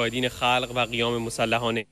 مجاهدین خلق و قیام مسلحانه.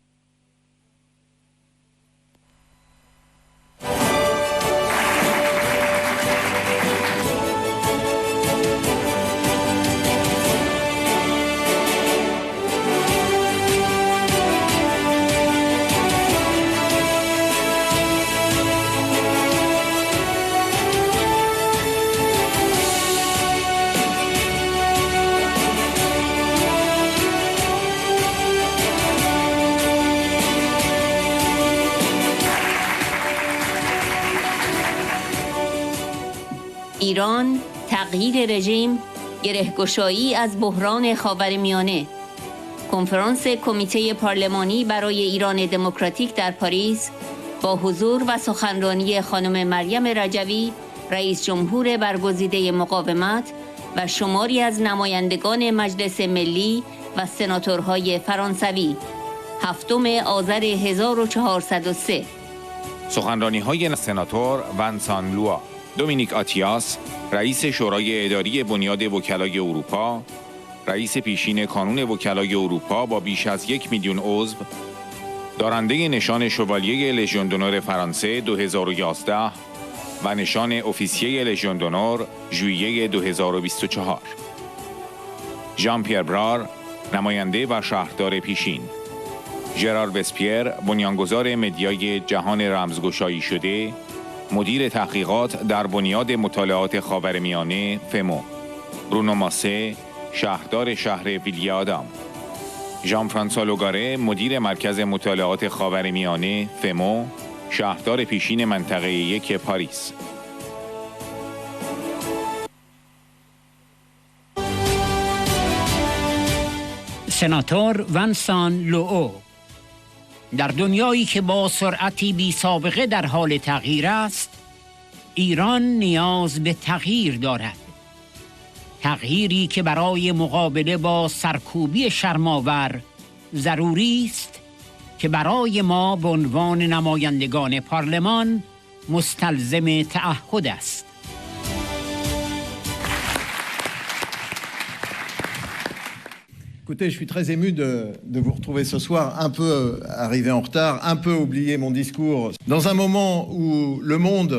ایران، تغییر رژیم، گره‌گشایی از بحران خاورمیانه. کنفرانس کمیته پارلمانی برای ایران دموکراتیک در پاریس با حضور و سخنرانی خانم مریم رجوی، رئیس جمهور برگزیده مقاومت و شماری از نمایندگان مجلس ملی و سناتورهای فرانسوی. 7 آذر 1403. سخنرانی‌های سناتور ونسان لوا، دومینیک آتیاس، رئیس شورای اداری بنیاد وکلای اروپا، رئیس پیشین کانون وکلای اروپا با بیش از 1 میلیون عضو، دارنده نشان شوالیه لژیون دونور فرانسه 2011 و نشان افیسیه لژیون دونور ژوئیه 2024. ژان پیر برار، نماینده و شهردار پیشین. ژرار وسپیر، بنیانگذار مدیای جهان رمزگشایی شده، مدیر تحقیقات در بنیاد مطالعات خاورمیانه فمو. برونو ماسه، شهردار شهر ویلی آدام. ژان فرانسوا لوگاره، مدیر مرکز مطالعات خاورمیانه فمو، شهردار پیشین منطقه 1 پاریس. سناتور ونسان لوئو: در دنیایی که با سرعتی بی سابقه در حال تغییر است، ایران نیاز به تغییر دارد. تغییری که برای مقابله با سرکوبی شرم‌آور ضروری است که برای ما به عنوان نمایندگان پارلمان مستلزم تعهد است. Écoutez, je suis très ému de vous retrouver ce soir, un peu arrivé en retard, un peu oublié mon discours. Dans un moment où le monde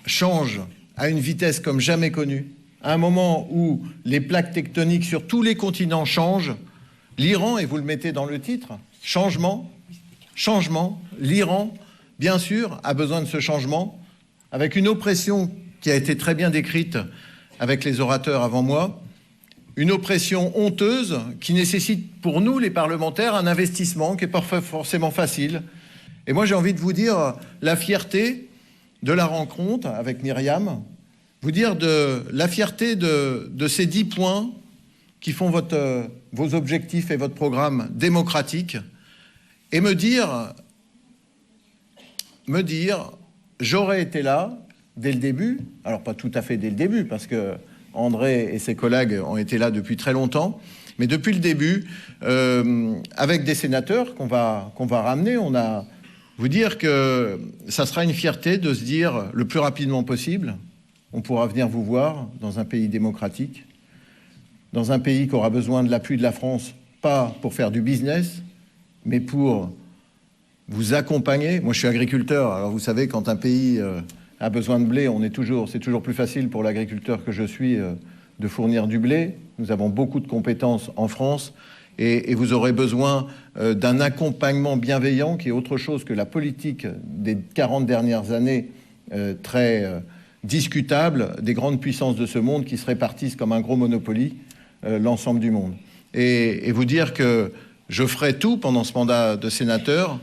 change à une vitesse comme jamais connue, à un moment où les plaques tectoniques sur tous les continents changent, l'Iran, et vous le mettez dans le titre, changement, l'Iran, bien sûr, a besoin de ce changement, avec une oppression qui a été très bien décrite avec les orateurs avant moi, une oppression honteuse qui nécessite pour nous, les parlementaires, un investissement qui n'est pas forcément facile. Et moi, j'ai envie de vous dire la fierté de la rencontre avec Myriam, vous dire la fierté de ces 10 points qui font vos objectifs et votre programme démocratique, et me dire, j'aurais été là dès le début, alors pas tout à fait dès le début, parce que André et ses collègues ont été là depuis très longtemps, mais depuis le début, avec des sénateurs qu'on va ramener, vous dire que ça sera une fierté de se dire le plus rapidement possible, on pourra venir vous voir dans un pays démocratique, dans un pays qui aura besoin de l'appui de la France, pas pour faire du business, mais pour vous accompagner. Moi, je suis agriculteur, alors vous savez, quand un pays a besoin de blé, c'est toujours plus facile pour l'agriculteur que je suis de fournir du blé. Nous avons beaucoup de compétences en France et vous aurez besoin d'un accompagnement bienveillant qui est autre chose que la politique des 40 dernières années très discutable des grandes puissances de ce monde qui se répartissent comme un gros Monopoly l'ensemble du monde. Et vous dire que je ferai tout pendant ce mandat de sénateur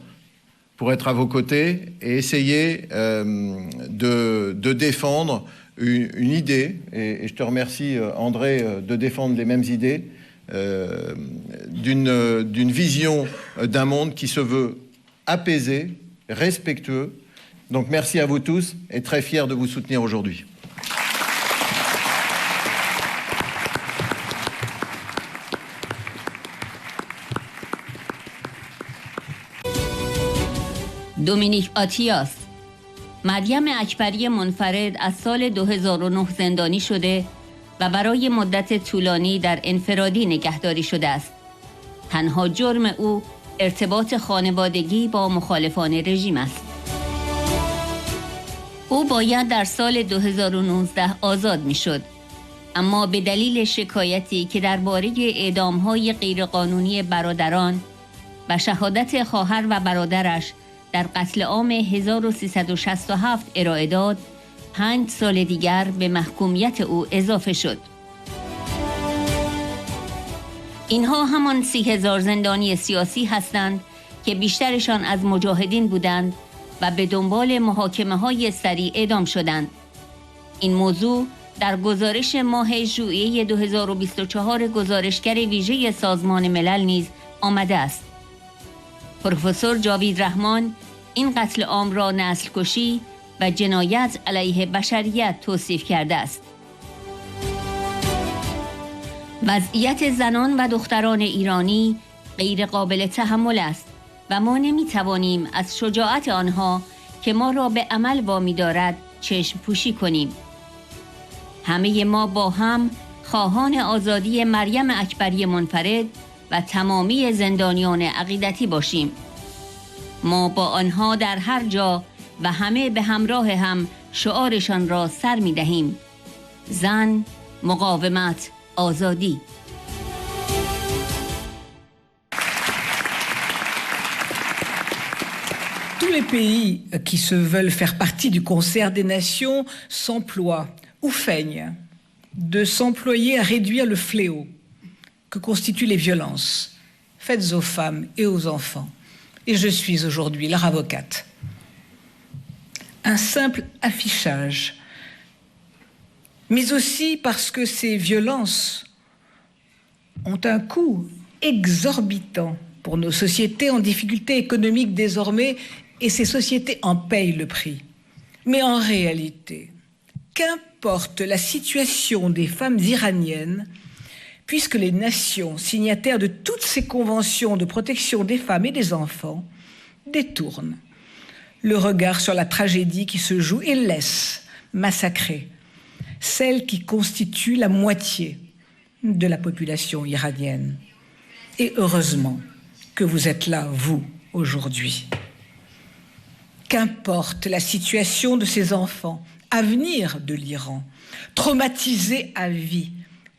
pour être à vos côtés et essayer de défendre une idée, et je te remercie André de défendre les mêmes idées, d'une vision d'un monde qui se veut apaisé, respectueux. Donc merci à vous tous et très fier de vous soutenir aujourd'hui. دومینیک آتیاس: مریم اکبری منفرد از سال 2009 زندانی شده و برای مدت طولانی در انفرادی نگهداری شده است. تنها جرم او ارتباط خانوادگی با مخالفان رژیم است. او باید در سال 2019 آزاد میشد، اما به دلیل شکایتی که درباره اعدام‌های غیرقانونی برادران و شهادت خواهر و برادرش در قتل عام 1367 ارائه داد، 5 سال دیگر به محکومیت او اضافه شد. اینها همان 30,000 زندانی سیاسی هستند که بیشترشان از مجاهدین بودند و به دنبال محاکمه‌های سریع اعدام شدند. این موضوع در گزارش ماه ژوئیه 2024 گزارشگر ویژه سازمان ملل نیز آمده است. پروفسور جاوید رحمان این قتل عام را نسل کشی و جنایت علیه بشریت توصیف کرده است. وضعیت زنان و دختران ایرانی غیر قابل تحمل است و ما نمی توانیم از شجاعت آنها که ما را به عمل وامی دارد چشم پوشی کنیم. همه ما با هم خواهان آزادی مریم اکبری منفرد و تمامی زندانیان عقیدتی باشیم. ما با آنها در هر جا و همه به همراه هم شعارشان را سر می دهیم: زن، مقاومت، آزادی. Tous les pays qui se veulent faire partie du concert des nations s'emploient ou feignent de s'employer à réduire le fléau que constituent les violences faites aux femmes et aux enfants. Et je suis aujourd'hui leur avocate. Un simple affichage, mais aussi parce que ces violences ont un coût exorbitant pour nos sociétés en difficulté économique désormais, et ces sociétés en payent le prix. Mais en réalité, qu'importe la situation des femmes iraniennes, puisque les nations signataires de toutes ces conventions de protection des femmes et des enfants détournent le regard sur la tragédie qui se joue et laissent massacrer celle qui constitue la moitié de la population iranienne. Et heureusement que vous êtes là, vous, aujourd'hui. Qu'importe la situation de ces enfants à venir de l'Iran, traumatisés à vie,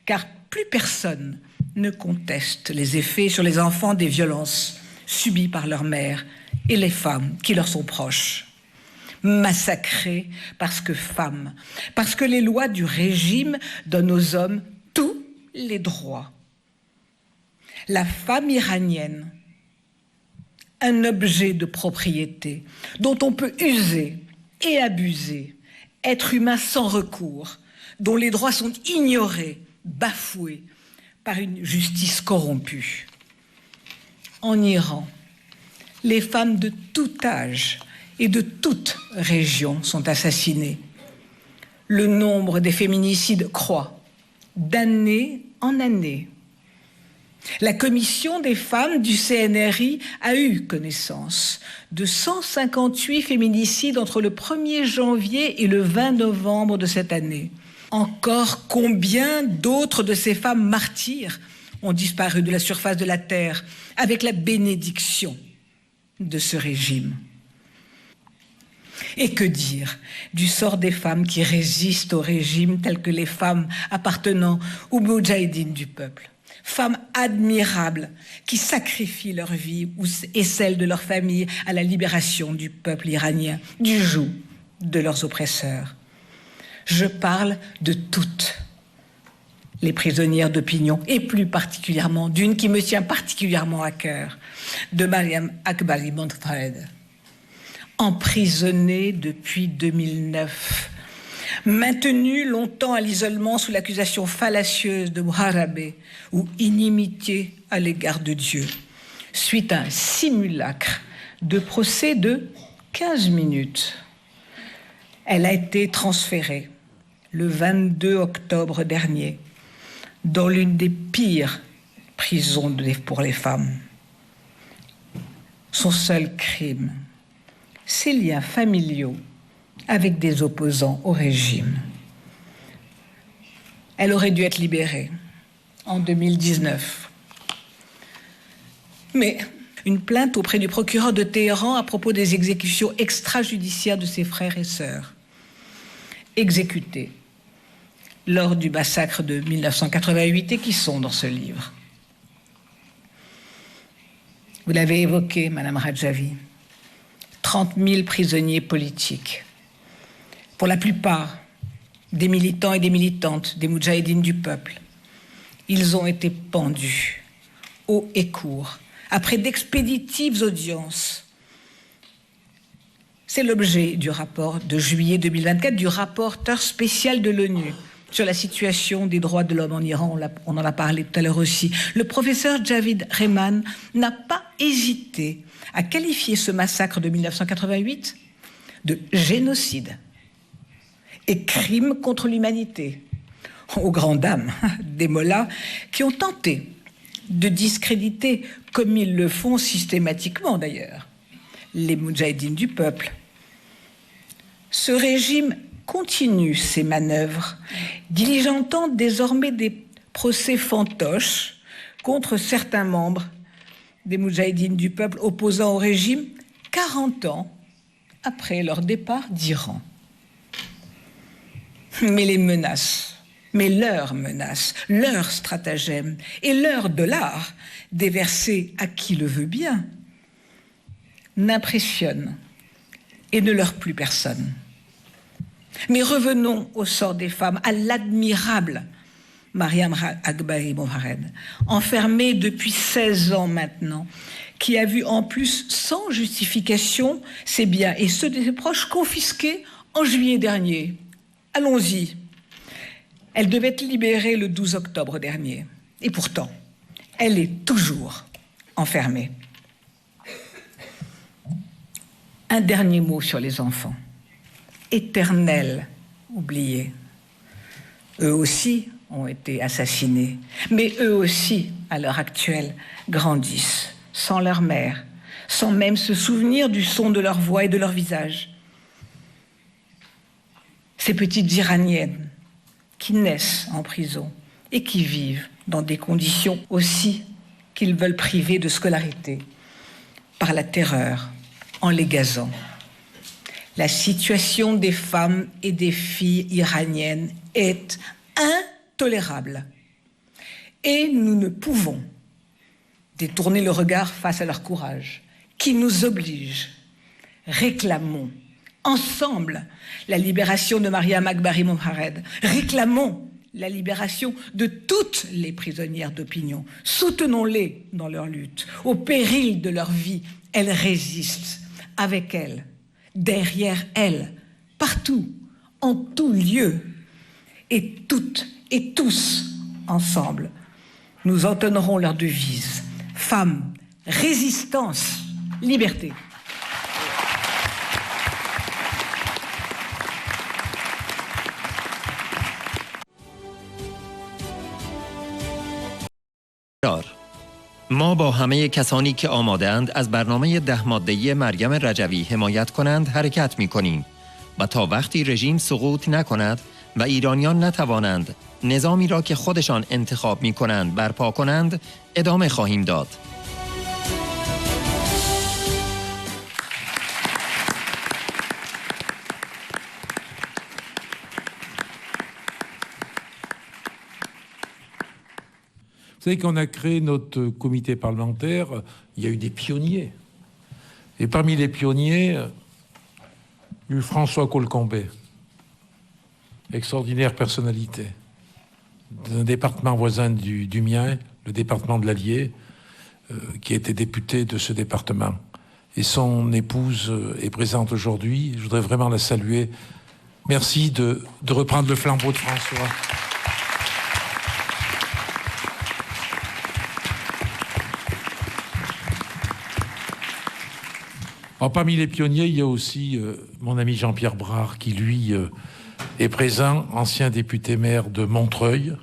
car plus personne ne conteste les effets sur les enfants des violences subies par leurs mères et les femmes qui leur sont proches. Massacrés parce que femmes, parce que les lois du régime donnent aux hommes tous les droits. La femme iranienne, un objet de propriété dont on peut user et abuser, être humain sans recours, dont les droits sont ignorés, bafoués par une justice corrompue. En Iran, les femmes de tout âge et de toute région sont assassinées. Le nombre des féminicides croît d'année en année. La commission des femmes du CNRI a eu connaissance de 158 féminicides entre le 1er janvier et le 20 novembre de cette année. Encore combien d'autres de ces femmes martyrs ont disparu de la surface de la terre avec la bénédiction de ce régime. Et que dire du sort des femmes qui résistent au régime, telles que les femmes appartenant aux moudjahidines du peuple, femmes admirables qui sacrifient leur vie et celle de leur famille à la libération du peuple iranien, du joug de leurs oppresseurs. Je parle de toutes les prisonnières d'opinion, et plus particulièrement d'une qui me tient particulièrement à cœur, de Mariam Akbari Montfared, emprisonnée depuis 2009, maintenue longtemps à l'isolement sous l'accusation fallacieuse de muharabé ou inimitié à l'égard de Dieu, suite à un simulacre de procès de 15 minutes. Elle a été transférée le 22 octobre dernier dans l'une des pires prisons pour les femmes. Son seul crime, ses liens familiaux avec des opposants au régime. Elle aurait dû être libérée en 2019. Mais une plainte auprès du procureur de Téhéran à propos des exécutions extrajudiciaires de ses frères et sœurs, exécutés lors du massacre de 1988 et qui sont dans ce livre. Vous l'avez évoqué, Madame Radjavi, 30 000 prisonniers politiques, pour la plupart des militants et des militantes des Moudjahidines du peuple. Ils ont été pendus, haut et court, après d'expéditives audiences. C'est l'objet du rapport de juillet 2024 du rapporteur spécial de l'ONU sur la situation des droits de l'homme en Iran. On en a parlé tout à l'heure aussi. Le professeur Javid Rehman n'a pas hésité à qualifier ce massacre de 1988 de génocide et crime contre l'humanité, aux grandes dames des mollahs qui ont tenté de discréditer, comme ils le font systématiquement d'ailleurs, les moudjahidines du peuple. Ce régime continue ses manœuvres, diligentant désormais des procès fantoches contre certains membres des moudjahidines du peuple opposant au régime 40 ans après leur départ d'Iran. Mais les menaces, mais leurs menaces, leurs stratagèmes et leurs dollars déversés à qui le veut bien n'impressionnent et ne leurrent plus personne. Mais revenons au sort des femmes, à l'admirable Mariam Akbari Mohamed, enfermée depuis 16 ans maintenant, qui a vu en plus, sans justification, ses biens et ceux de ses proches confisqués en juillet dernier. Allons-y. Elle devait être libérée le 12 octobre dernier. Et pourtant, elle est toujours enfermée. Un dernier mot sur les enfants. Éternels oubliés. Eux aussi ont été assassinés, mais eux aussi, à l'heure actuelle, grandissent, sans leur mère, sans même se souvenir du son de leur voix et de leur visage. Ces petites Iraniennes qui naissent en prison et qui vivent dans des conditions aussi qu'ils veulent priver de scolarité, par la terreur, en les gazant. La situation des femmes et des filles iraniennes est intolérable. Et nous ne pouvons détourner le regard face à leur courage, qui nous oblige. Réclamons ensemble la libération de Mariam Akbari Mohamed. Réclamons la libération de toutes les prisonnières d'opinion. Soutenons-les dans leur lutte. Au péril de leur vie, elles résistent. Avec elles, derrière elles, partout, en tout lieu, et toutes et tous ensemble, nous entonnerons leur devise. Femmes, résistance, liberté. ما با همه کسانی که آماده‌اند از برنامه 10 ماده‌ای مریم رجوی حمایت کنند حرکت می‌کنیم و تا وقتی رژیم سقوط نکند و ایرانیان نتوانند نظامی را که خودشان انتخاب می‌کنند برپا کنند ادامه خواهیم داد. Vous savez qu'on a créé notre comité parlementaire, il y a eu des pionniers. Et parmi les pionniers, il y a eu François Colcombet, extraordinaire personnalité, d'un département voisin du mien, le département de l'Allier, qui était député de ce département. Et son épouse est présente aujourd'hui, je voudrais vraiment la saluer. Merci de reprendre le flambeau de François. Alors, parmi les pionniers, il y a aussi mon ami Jean-Pierre Brard, qui, lui, est présent, ancien député-maire de Montreuil.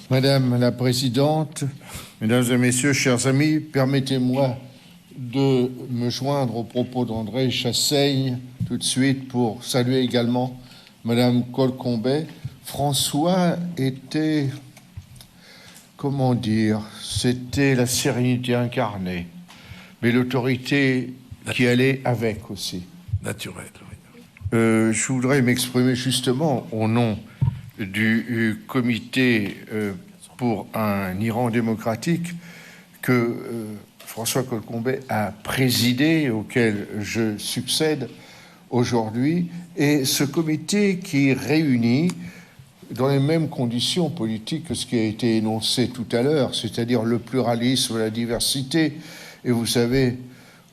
Madame la Présidente, Mesdames et Messieurs, chers amis, permettez-moi de me joindre aux propos d'André Chassaigne tout de suite pour saluer également Madame Colcombet. François était, comment dire, c'était la sérénité incarnée, mais l'autorité qui allait avec aussi. Naturel, oui. Je voudrais m'exprimer justement au nom du comité pour un Iran démocratique que François Colcombet a présidé, auquel je succède aujourd'hui, et ce comité qui réunit dans les mêmes conditions politiques que ce qui a été énoncé tout à l'heure, c'est-à-dire le pluralisme, la diversité. Et vous savez,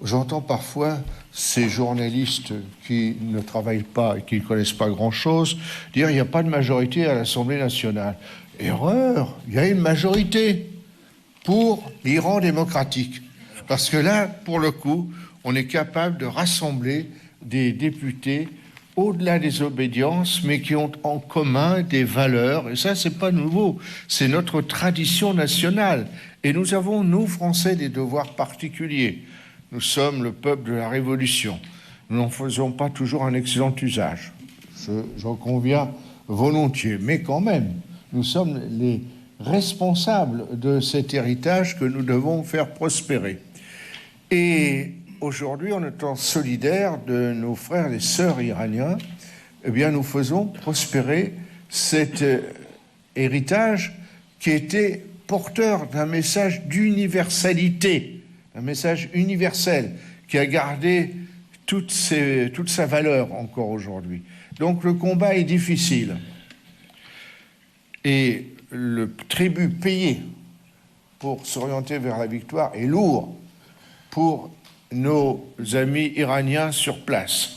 j'entends parfois ces journalistes qui ne travaillent pas et qui ne connaissent pas grand-chose dire il n'y a pas de majorité à l'Assemblée nationale. Erreur, il y a une majorité pour l'Iran démocratique. Parce que là, pour le coup, on est capable de rassembler des députés au-delà des obédiences, mais qui ont en commun des valeurs. Et ça, c'est pas nouveau. C'est notre tradition nationale. Et nous avons, nous, Français, des devoirs particuliers. Nous sommes le peuple de la Révolution. Nous n'en faisons pas toujours un excellent usage. J'en conviens volontiers. Mais quand même, nous sommes les responsables de cet héritage que nous devons faire prospérer. Et aujourd'hui, en étant solidaires de nos frères et sœurs iraniens, eh bien, nous faisons prospérer cet héritage qui était porteur d'un message d'universalité, un message universel qui a gardé toute sa valeur encore aujourd'hui. Donc le combat est difficile. Et le tribut payé pour s'orienter vers la victoire est lourd pour nos amis iraniens sur place.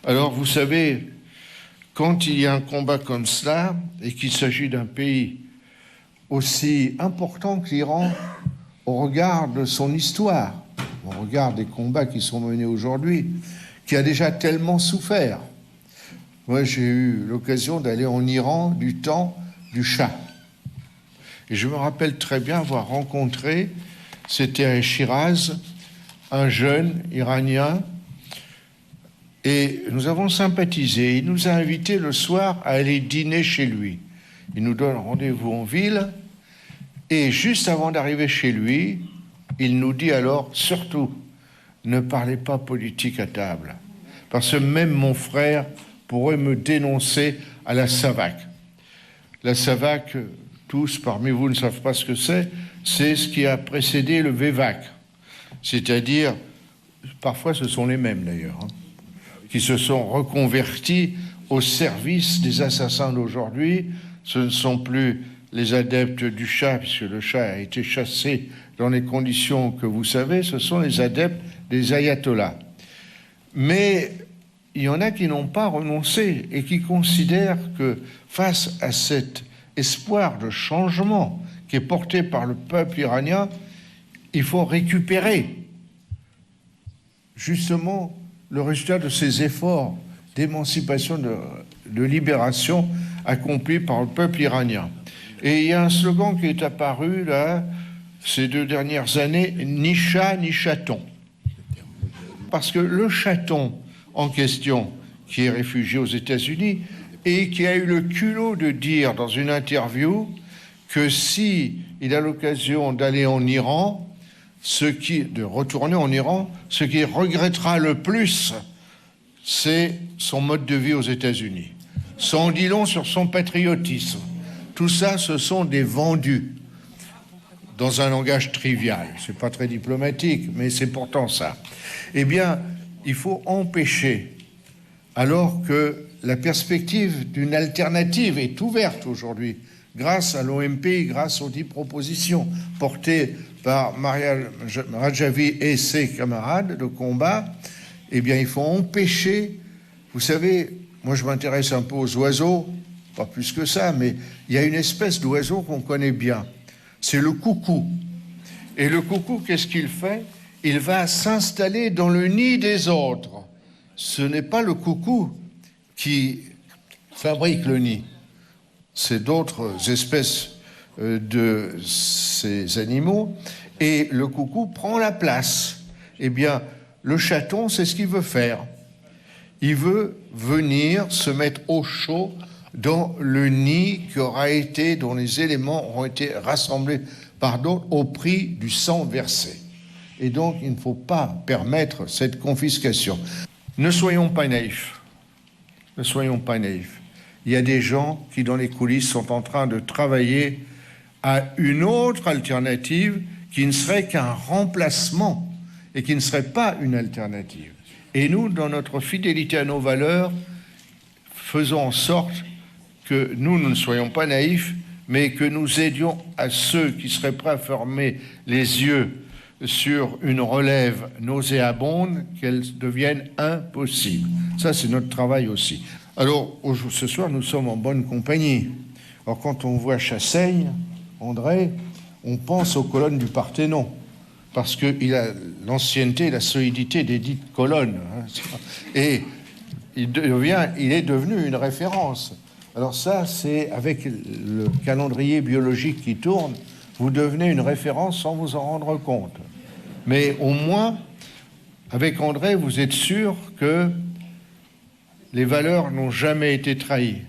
Alors vous savez, quand il y a un combat comme cela et qu'il s'agit d'un pays aussi important que l'Iran au regard de son histoire, au regard des combats qui sont menés aujourd'hui, qui a déjà tellement souffert. Moi, j'ai eu l'occasion d'aller en Iran du temps du Shah. Et je me rappelle très bien avoir rencontré, c'était à Shiraz, un jeune Iranien, et nous avons sympathisé. Il nous a invités le soir à aller dîner chez lui. Il nous donne rendez-vous en ville, et juste avant d'arriver chez lui, il nous dit alors, surtout, ne parlez pas politique à table, parce que même mon frère pourrait me dénoncer à la SAVAK. La SAVAK, tous parmi vous ne savent pas ce que c'est ce qui a précédé le VEVAC, c'est-à-dire, parfois ce sont les mêmes d'ailleurs, qui se sont reconvertis au service des assassins d'aujourd'hui. Ce ne sont plus les adeptes du Shah, puisque le Shah a été chassé dans les conditions que vous savez, ce sont les adeptes des ayatollahs. Mais il y en a qui n'ont pas renoncé et qui considèrent que face à cet espoir de changement qui est porté par le peuple iranien, il faut récupérer justement le résultat de ces efforts d'émancipation, de libération accomplis par le peuple iranien. Et il y a un slogan qui est apparu là, ces 2 dernières années, ni chat ni chaton. Parce que le chaton en question, qui est réfugié aux États-Unis et qui a eu le culot de dire dans une interview que si il a l'occasion d'aller en Iran, de retourner en Iran, ce qu'il regrettera le plus, c'est son mode de vie aux États-Unis. Ça en dit long sur son patriotisme. Tout ça, ce sont des vendus, dans un langage trivial. C'est pas très diplomatique, mais c'est pourtant ça. Eh bien, il faut empêcher, alors que la perspective d'une alternative est ouverte aujourd'hui, grâce à l'OMP, grâce aux 10 propositions portées par Maria Rajavi et ses camarades de combat, eh bien, il faut empêcher. Vous savez, moi, je m'intéresse un peu aux oiseaux, pas plus que ça, mais il y a une espèce d'oiseau qu'on connaît bien. C'est le coucou. Et le coucou, qu'est-ce qu'il fait? Il va s'installer dans le nid des autres. Ce n'est pas le coucou qui fabrique le nid. C'est d'autres espèces de ces animaux. Et le coucou prend la place. Eh bien, le chaton, c'est ce qu'il veut faire. Il veut venir se mettre au chaud dans le nid qui aura été, dont les éléments auront été rassemblés par d'autres au prix du sang versé. Et donc, il ne faut pas permettre cette confiscation. Ne soyons pas naïfs. Ne soyons pas naïfs. Il y a des gens qui, dans les coulisses, sont en train de travailler à une autre alternative qui ne serait qu'un remplacement et qui ne serait pas une alternative. Et nous, dans notre fidélité à nos valeurs, faisons en sorte que nous ne soyons pas naïfs, mais que nous aidions à ceux qui seraient prêts à fermer les yeux sur une relève nauséabonde, qu'elle devienne impossible. Ça, c'est notre travail aussi. Alors, ce soir, nous sommes en bonne compagnie. Alors, quand on voit Chassaigne, André, on pense aux colonnes du Parthénon, parce qu'il a l'ancienneté et la solidité des dites colonnes. Et il est devenu une référence. Alors ça, c'est avec le calendrier biologique qui tourne, vous devenez une référence sans vous en rendre compte. Mais au moins, avec André, vous êtes sûr que les valeurs n'ont jamais été trahies.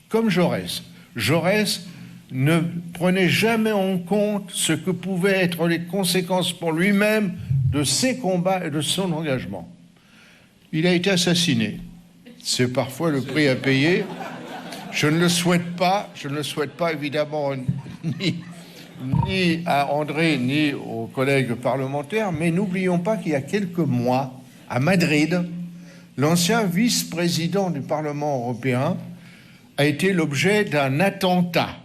Comme Jaurès. Jaurès ne prenait jamais en compte ce que pouvaient être les conséquences pour lui-même de ses combats et de son engagement. Il a été assassiné. C'est parfois le prix à payer. Je ne le souhaite pas évidemment ni à André ni aux collègues parlementaires, mais n'oublions pas qu'il y a quelques mois, à Madrid, l'ancien vice-président du Parlement européen a été l'objet d'un attentat.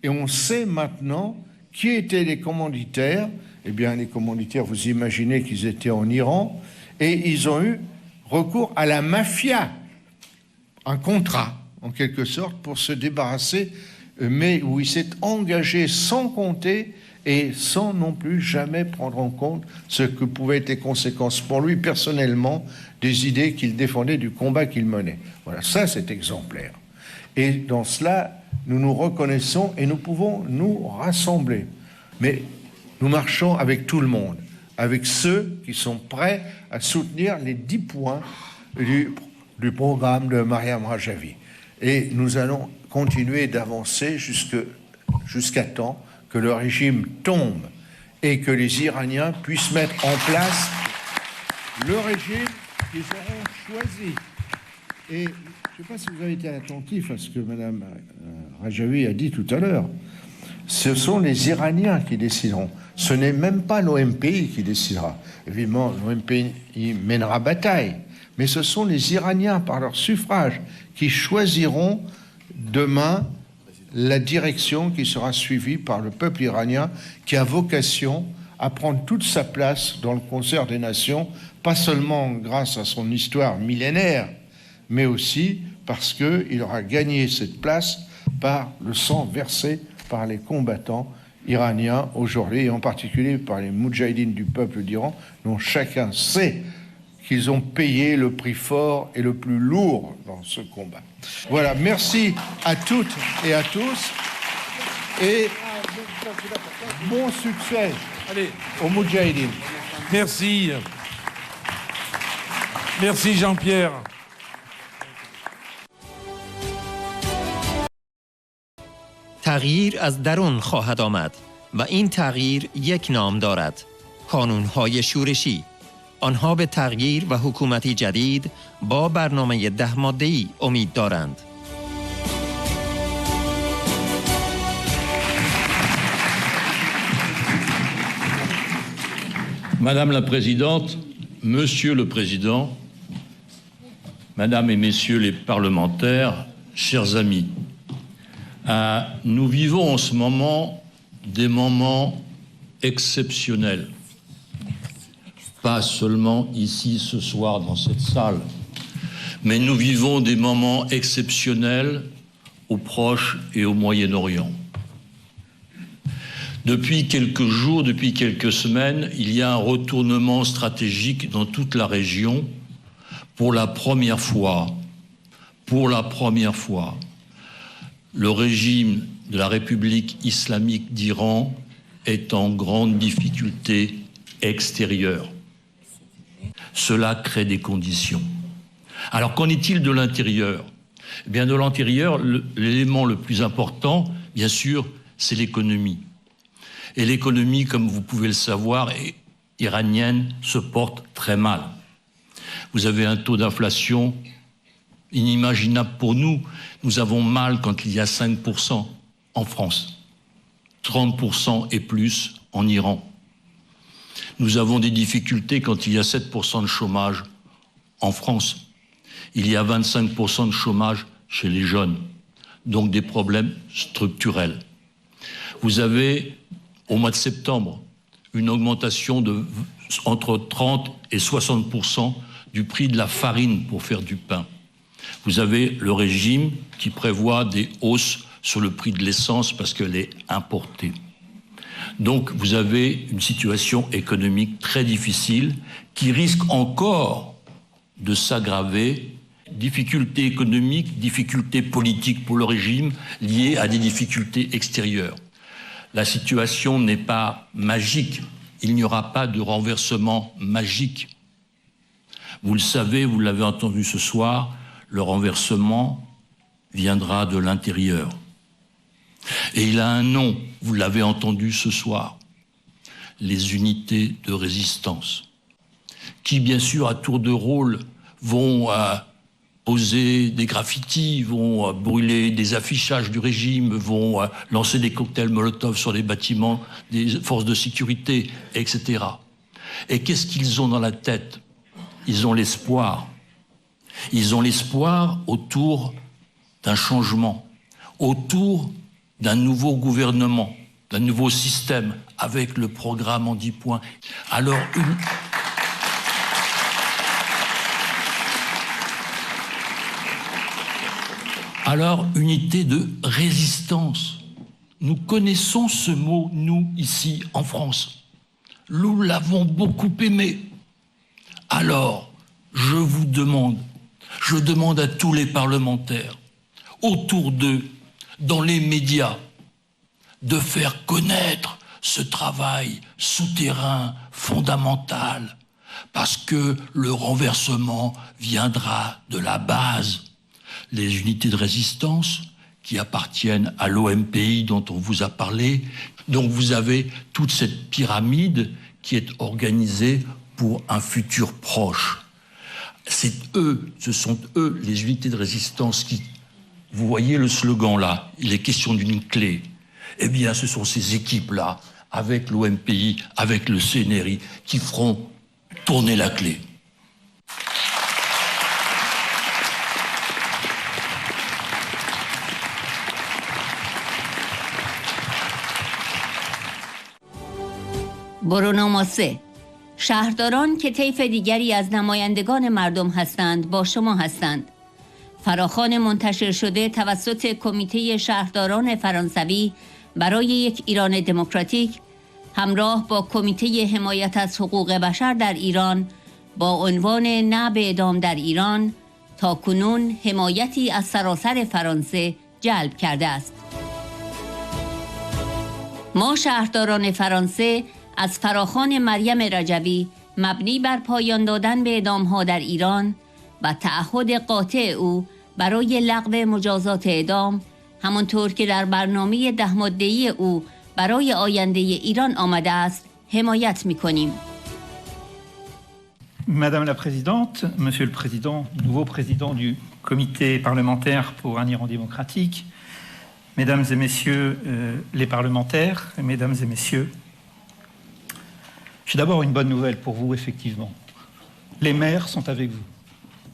Et on sait maintenant qui étaient les commanditaires. Eh bien, les commanditaires, vous imaginez qu'ils étaient en Iran, et ils ont eu recours à la mafia, un contrat, en quelque sorte, pour se débarrasser, mais où il s'est engagé sans compter et sans non plus jamais prendre en compte ce que pouvaient être les conséquences pour lui personnellement des idées qu'il défendait, du combat qu'il menait. Voilà, ça c'est exemplaire. Et dans cela, nous nous reconnaissons et nous pouvons nous rassembler. Mais nous marchons avec tout le monde, avec ceux qui sont prêts à soutenir les 10 points du programme de Mariam Rajavi. Et nous allons continuer d'avancer jusqu'à temps que le régime tombe et que les Iraniens puissent mettre en place le régime qu'ils auront choisi. Et je ne sais pas si vous avez été attentif à ce que Mme Rajavi a dit tout à l'heure. Ce sont les Iraniens qui décideront. Ce n'est même pas l'OMPI qui décidera. Évidemment, l'OMPI mènera bataille. Mais ce sont les Iraniens, par leur suffrage, qui choisiront demain la direction qui sera suivie par le peuple iranien, qui a vocation à prendre toute sa place dans le concert des nations, pas seulement grâce à son histoire millénaire, mais aussi parce qu'il aura gagné cette place par le sang versé par les combattants iraniens aujourd'hui, et en particulier par les moudjahidines du peuple d'Iran, dont chacun sait qu'ils ont payé le prix fort et le plus lourd dans ce combat. Voilà, merci à toutes et à tous, et bon succès aux moudjahidines. Merci. Merci Jean-Pierre. تغییر از درون خواهد آمد و این تغییر یک نام دارد: کانون‌های شورشی. آنها به تغییر و حکومتی جدید با برنامه 10 ماده‌ای امید دارند. Madame la Présidente, Monsieur le Président, Madame et Messieurs les parlementaires, chers amis, nous vivons en ce moment des moments exceptionnels. Pas seulement ici ce soir dans cette salle, mais nous vivons des moments exceptionnels au Proche et au Moyen-Orient. Depuis quelques jours, depuis quelques semaines, il y a un retournement stratégique dans toute la région. Pour la première fois, le régime de la République islamique d'Iran est en grande difficulté extérieure. Cela crée des conditions. Alors, qu'en est-il de l'intérieur? Eh bien, de l'intérieur, l'élément le plus important, bien sûr, c'est l'économie. Et l'économie, comme vous pouvez le savoir, iranienne, se porte très mal. Vous avez un taux d'inflation inimaginable pour nous. Nous avons mal quand il y a 5% en France, 30% et plus en Iran. Nous avons des difficultés quand il y a 7% de chômage en France. Il y a 25% de chômage chez les jeunes, donc des problèmes structurels. Vous avez, au mois de septembre, une augmentation de entre 30 et 60% du prix de la farine pour faire du pain. Vous avez le régime qui prévoit des hausses sur le prix de l'essence parce qu'elle est importée. Donc vous avez une situation économique très difficile qui risque encore de s'aggraver. Difficultés économiques, difficultés politiques pour le régime liées à des difficultés extérieures. La situation n'est pas magique. Il n'y aura pas de renversement magique. Vous le savez, vous l'avez entendu ce soir, le renversement viendra de l'intérieur. Et il a un nom, vous l'avez entendu ce soir, les unités de résistance, qui bien sûr à tour de rôle vont poser des graffitis, vont brûler des affichages du régime, vont lancer des cocktails Molotov sur les bâtiments des forces de sécurité, etc. Et qu'est-ce qu'ils ont dans la tête? Ils ont l'espoir. Ils ont l'espoir autour d'un changement, autour d'un nouveau gouvernement, d'un nouveau système, avec le programme en 10 points. Alors, unité de résistance. Nous connaissons ce mot, nous, ici, en France. Nous l'avons beaucoup aimé. Alors, je vous demande, je demande à tous les parlementaires, autour d'eux, dans les médias, de faire connaître ce travail souterrain, fondamental, parce que le renversement viendra de la base. Les unités de résistance qui appartiennent à l'OMPI dont on vous a parlé. Donc vous avez toute cette pyramide qui est organisée pour un futur proche. Ce sont eux, les unités de résistance qui... Vous voyez le slogan là, il est question d'une clé. Eh bien, ce sont ces équipes-là, avec l'OMPI, avec le CNRI, qui feront tourner la clé. برونو 3 شهرداران که طیف دیگری از نمایندگان مردم هستند با شما هستند. فراخوان منتشر شده توسط کمیته شهرداران فرانسوی برای یک ایران دموکراتیک همراه با کمیته حمایت از حقوق بشر در ایران با عنوان نه به اعدام در ایران تا کنون حمایتی از سراسر فرانسه جلب کرده است. ما شهرداران فرانسه از فراخوان مریم رجوی مبنی بر پایان دادن به اعدام‌ها در ایران و تعهد قاطع او برای لغو مجازات اعدام همانطور که در برنامه 10 ماده‌ای او برای آینده ایران آمده است حمایت می‌کنیم. Madame la Présidente, Monsieur le Président, nouveau président du Comité parlementaire pour un Iran démocratique, Mesdames et Messieurs les parlementaires, Mesdames et Messieurs, j'ai d'abord une bonne nouvelle pour vous, effectivement. Les maires sont avec vous.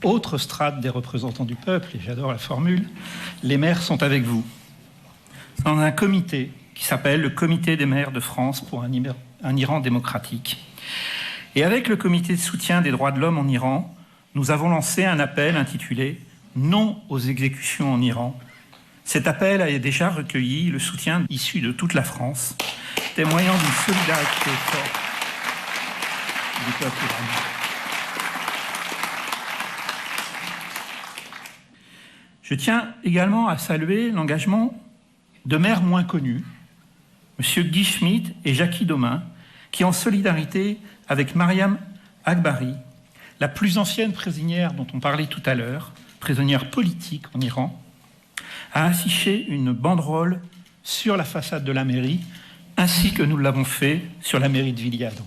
Autre strate des représentants du peuple, et j'adore la formule, les maires sont avec vous. Dans un comité qui s'appelle le Comité des maires de France pour un Iran démocratique. Et avec le comité de soutien des droits de l'homme en Iran, nous avons lancé un appel intitulé « Non aux exécutions en Iran ». Cet appel a déjà recueilli le soutien issu de toute la France, témoignant d'une solidarité forte du peuple iranien. Je tiens également à saluer l'engagement de maires moins connus, M. Guy Schmitt et Jackie Domin, qui, en solidarité avec Mariam Akbari, la plus ancienne prisonnière dont on parlait tout à l'heure, prisonnière politique en Iran, a affiché une banderole sur la façade de la mairie, ainsi que nous l'avons fait sur la mairie de Villiers-Adam.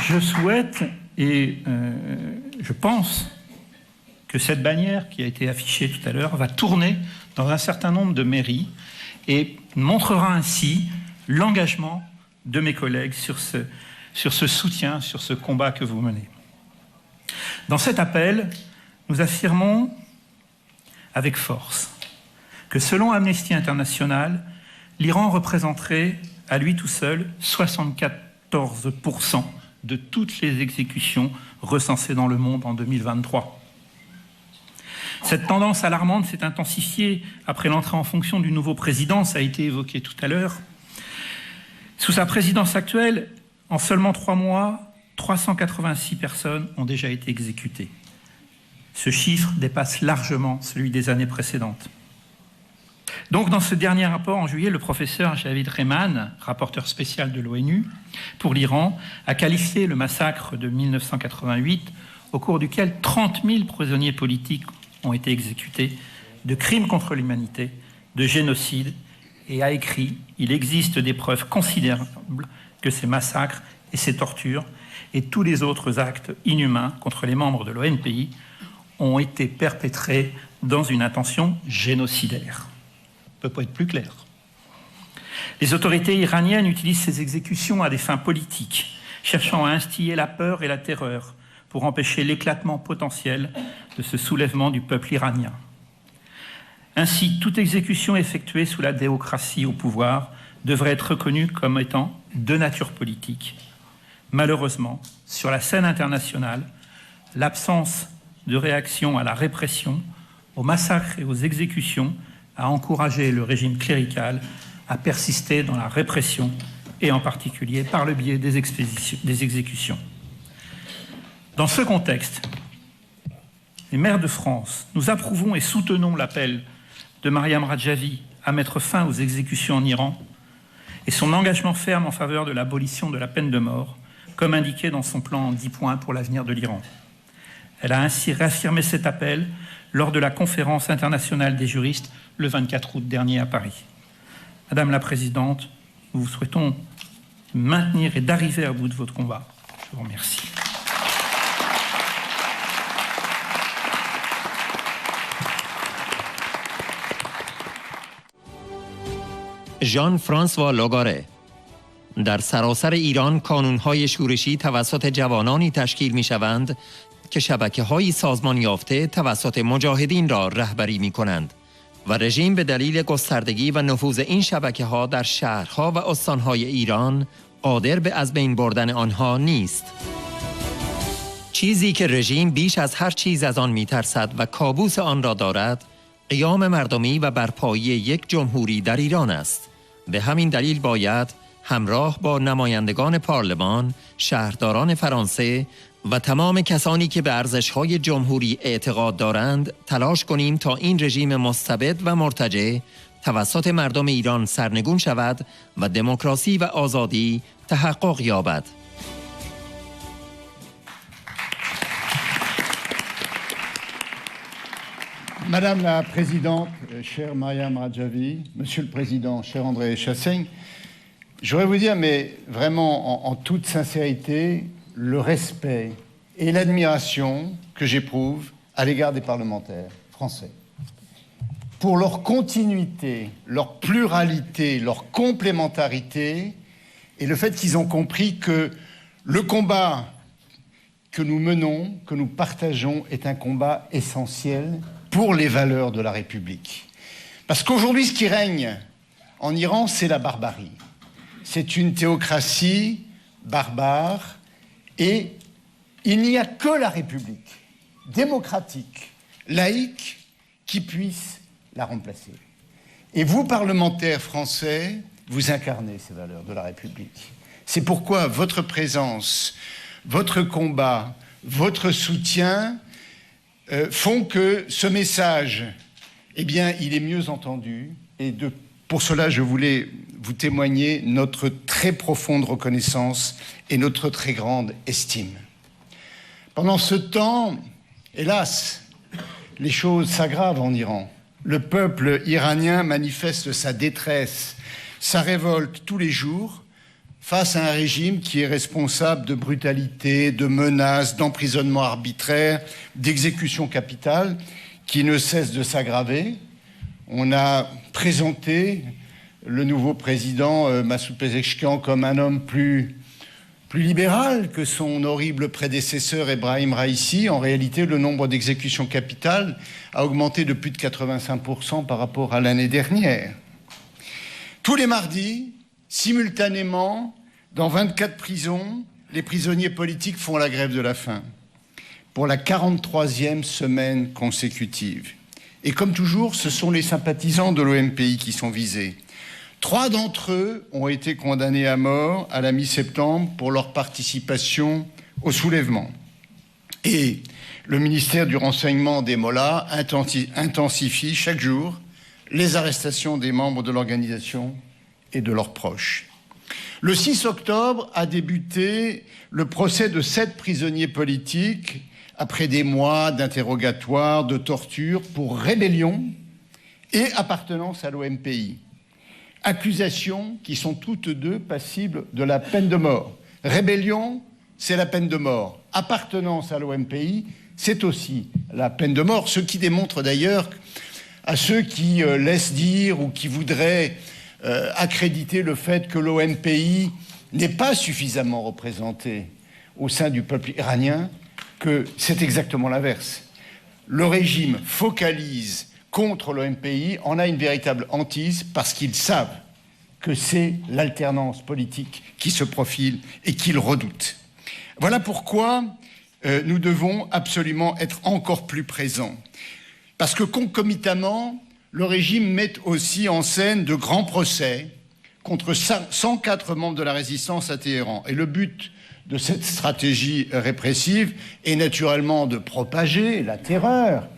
Je souhaite et je pense que cette bannière qui a été affichée tout à l'heure va tourner dans un certain nombre de mairies et montrera ainsi l'engagement de mes collègues sur ce soutien, sur ce combat que vous menez. Dans cet appel, nous affirmons avec force que selon Amnesty International, l'Iran représenterait à lui tout seul 74% de toutes les exécutions recensées dans le monde en 2023. Cette tendance alarmante s'est intensifiée après l'entrée en fonction du nouveau président, ça a été évoqué tout à l'heure. Sous sa présidence actuelle, en seulement 3 mois, 386 personnes ont déjà été exécutées. Ce chiffre dépasse largement celui des années précédentes. Donc, dans ce dernier rapport, en juillet, le professeur Javid Rehman, rapporteur spécial de l'ONU pour l'Iran, a qualifié le massacre de 1988, au cours duquel 30 000 prisonniers politiques ont été exécutés, de crimes contre l'humanité, de génocide, et a écrit « Il existe des preuves considérables que ces massacres et ces tortures et tous les autres actes inhumains contre les membres de l'ONPI ont été perpétrés dans une intention génocidaire. » Ça ne peut pas être plus clair. Les autorités iraniennes utilisent ces exécutions à des fins politiques, cherchant à instiller la peur et la terreur pour empêcher l'éclatement potentiel de ce soulèvement du peuple iranien. Ainsi, toute exécution effectuée sous la déocratie au pouvoir devrait être reconnue comme étant de nature politique. Malheureusement, sur la scène internationale, l'absence de réaction à la répression, aux massacres et aux exécutions a encouragé le régime clérical à persister dans la répression et en particulier par le biais des exécutions. Dans ce contexte, les maires de France, nous approuvons et soutenons l'appel de Mariam Rajavi à mettre fin aux exécutions en Iran et son engagement ferme en faveur de l'abolition de la peine de mort, comme indiqué dans son plan en 10 points pour l'avenir de l'Iran. Elle a ainsi réaffirmé cet appel lors de la conférence internationale des juristes le 24 août dernier à Paris. Madame la Présidente, nous vous souhaitons maintenir et d'arriver à bout de votre combat. Je vous remercie. ژان فرانسوا لاگاره در سراسر ایران کانون‌های شورشی توسط جوانانی تشکیل می‌شوند که شبکه‌های سازمان یافته توسط مجاهدین را رهبری می‌کنند و رژیم به دلیل گستردگی و نفوذ این شبکه‌ها در شهرها و استان‌های ایران قادر به از بین بردن آنها نیست. چیزی که رژیم بیش از هر چیز از آن می‌ترسد و کابوس آن را دارد، قیام مردمی و برپایی یک جمهوری در ایران است. به همین دلیل باید همراه با نمایندگان پارلمان، شهرداران فرانسه و تمام کسانی که به ارزش‌های جمهوری اعتقاد دارند تلاش کنیم تا این رژیم مستبد و مرتجع توسط مردم ایران سرنگون شود و دموکراسی و آزادی تحقق یابد. Madame la Présidente, chère Mariam Rajavi, Monsieur le Président, cher André Chassaigne, je voudrais vous dire, mais vraiment en toute sincérité, le respect et l'admiration que j'éprouve à l'égard des parlementaires français. Pour leur continuité, leur pluralité, leur complémentarité et le fait qu'ils ont compris que le combat que nous menons, que nous partageons, est un combat essentiel pour les valeurs de la République. Parce qu'aujourd'hui, ce qui règne en Iran, c'est la barbarie. C'est une théocratie barbare et il n'y a que la République démocratique, laïque, qui puisse la remplacer. Et vous, parlementaires français, vous incarnez ces valeurs de la République. C'est pourquoi votre présence, votre combat, votre soutien font que ce message, eh bien, il est mieux entendu. Et pour cela, je voulais vous témoigner notre très profonde reconnaissance et notre très grande estime. Pendant ce temps, hélas, les choses s'aggravent en Iran. Le peuple iranien manifeste sa détresse, sa révolte tous les jours face à un régime qui est responsable de brutalité, de menaces, d'emprisonnement arbitraire, d'exécution capitale, qui ne cesse de s'aggraver. On a présenté le nouveau président Massoud Pezeshkian comme un homme plus libéral que son horrible prédécesseur Ebrahim Raïssi. En réalité, le nombre d'exécutions capitales a augmenté de plus de 85% par rapport à l'année dernière. Tous les mardis, simultanément, dans 24 prisons, les prisonniers politiques font la grève de la faim pour la 43e semaine consécutive. Et comme toujours, ce sont les sympathisants de l'OMPI qui sont visés. 3 d'entre eux ont été condamnés à mort à la mi-septembre pour leur participation au soulèvement. Et le ministère du Renseignement des Mollahs intensifie chaque jour les arrestations des membres de l'organisation et de leurs proches. Le 6 octobre a débuté le procès de 7 prisonniers politiques après des mois d'interrogatoires, de torture pour rébellion et appartenance à l'OMPI. Accusations qui sont toutes deux passibles de la peine de mort. Rébellion, c'est la peine de mort. Appartenance à l'OMPI, c'est aussi la peine de mort. Ce qui démontre d'ailleurs à ceux qui laissent dire ou qui voudraient accréditer le fait que l'OMPI n'est pas suffisamment représenté au sein du peuple iranien, que c'est exactement l'inverse. Le régime focalise contre l'OMPI, en a une véritable hantise parce qu'ils savent que c'est l'alternance politique qui se profile et qu'ils redoutent. Voilà pourquoi nous devons absolument être encore plus présents. Parce que concomitamment, le régime met aussi en scène de grands procès contre 104 membres de la résistance à Téhéran. Et le but de cette stratégie répressive est naturellement de propager la terreur,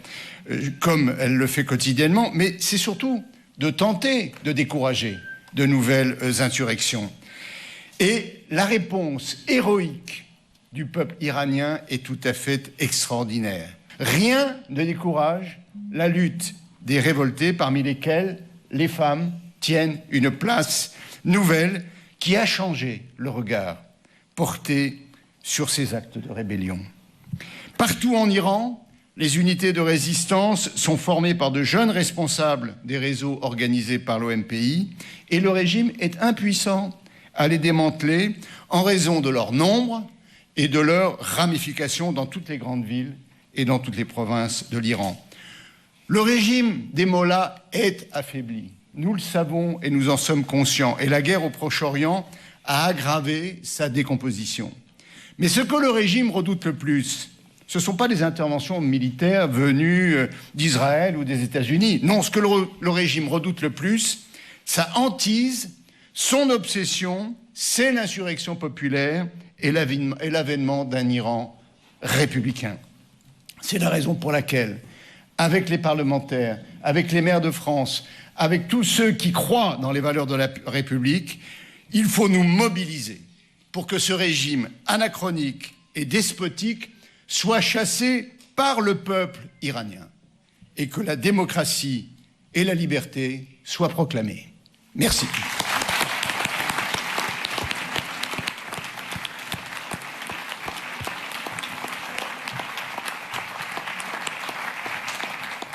comme elle le fait quotidiennement, mais c'est surtout de tenter de décourager de nouvelles insurrections. Et la réponse héroïque du peuple iranien est tout à fait extraordinaire. Rien ne décourage la lutte des révoltés, parmi lesquels les femmes tiennent une place nouvelle qui a changé le regard porté sur ces actes de rébellion. Partout en Iran, les unités de résistance sont formées par de jeunes responsables des réseaux organisés par l'OMPI et le régime est impuissant à les démanteler en raison de leur nombre et de leur ramification dans toutes les grandes villes et dans toutes les provinces de l'Iran. Le régime des Mollahs est affaibli. Nous le savons et nous en sommes conscients. Et la guerre au Proche-Orient a aggravé sa décomposition. Mais ce que le régime redoute le plus, ce ne sont pas les interventions militaires venues d'Israël ou des États-Unis. Non, ce que le régime redoute le plus, sa hantise, son obsession, c'est l'insurrection populaire et l'avènement d'un Iran républicain. C'est la raison pour laquelle, avec les parlementaires, avec les maires de France, avec tous ceux qui croient dans les valeurs de la République, il faut nous mobiliser pour que ce régime anachronique et despotique soit chassé par le peuple iranien et que la démocratie et la liberté soient proclamées. Merci.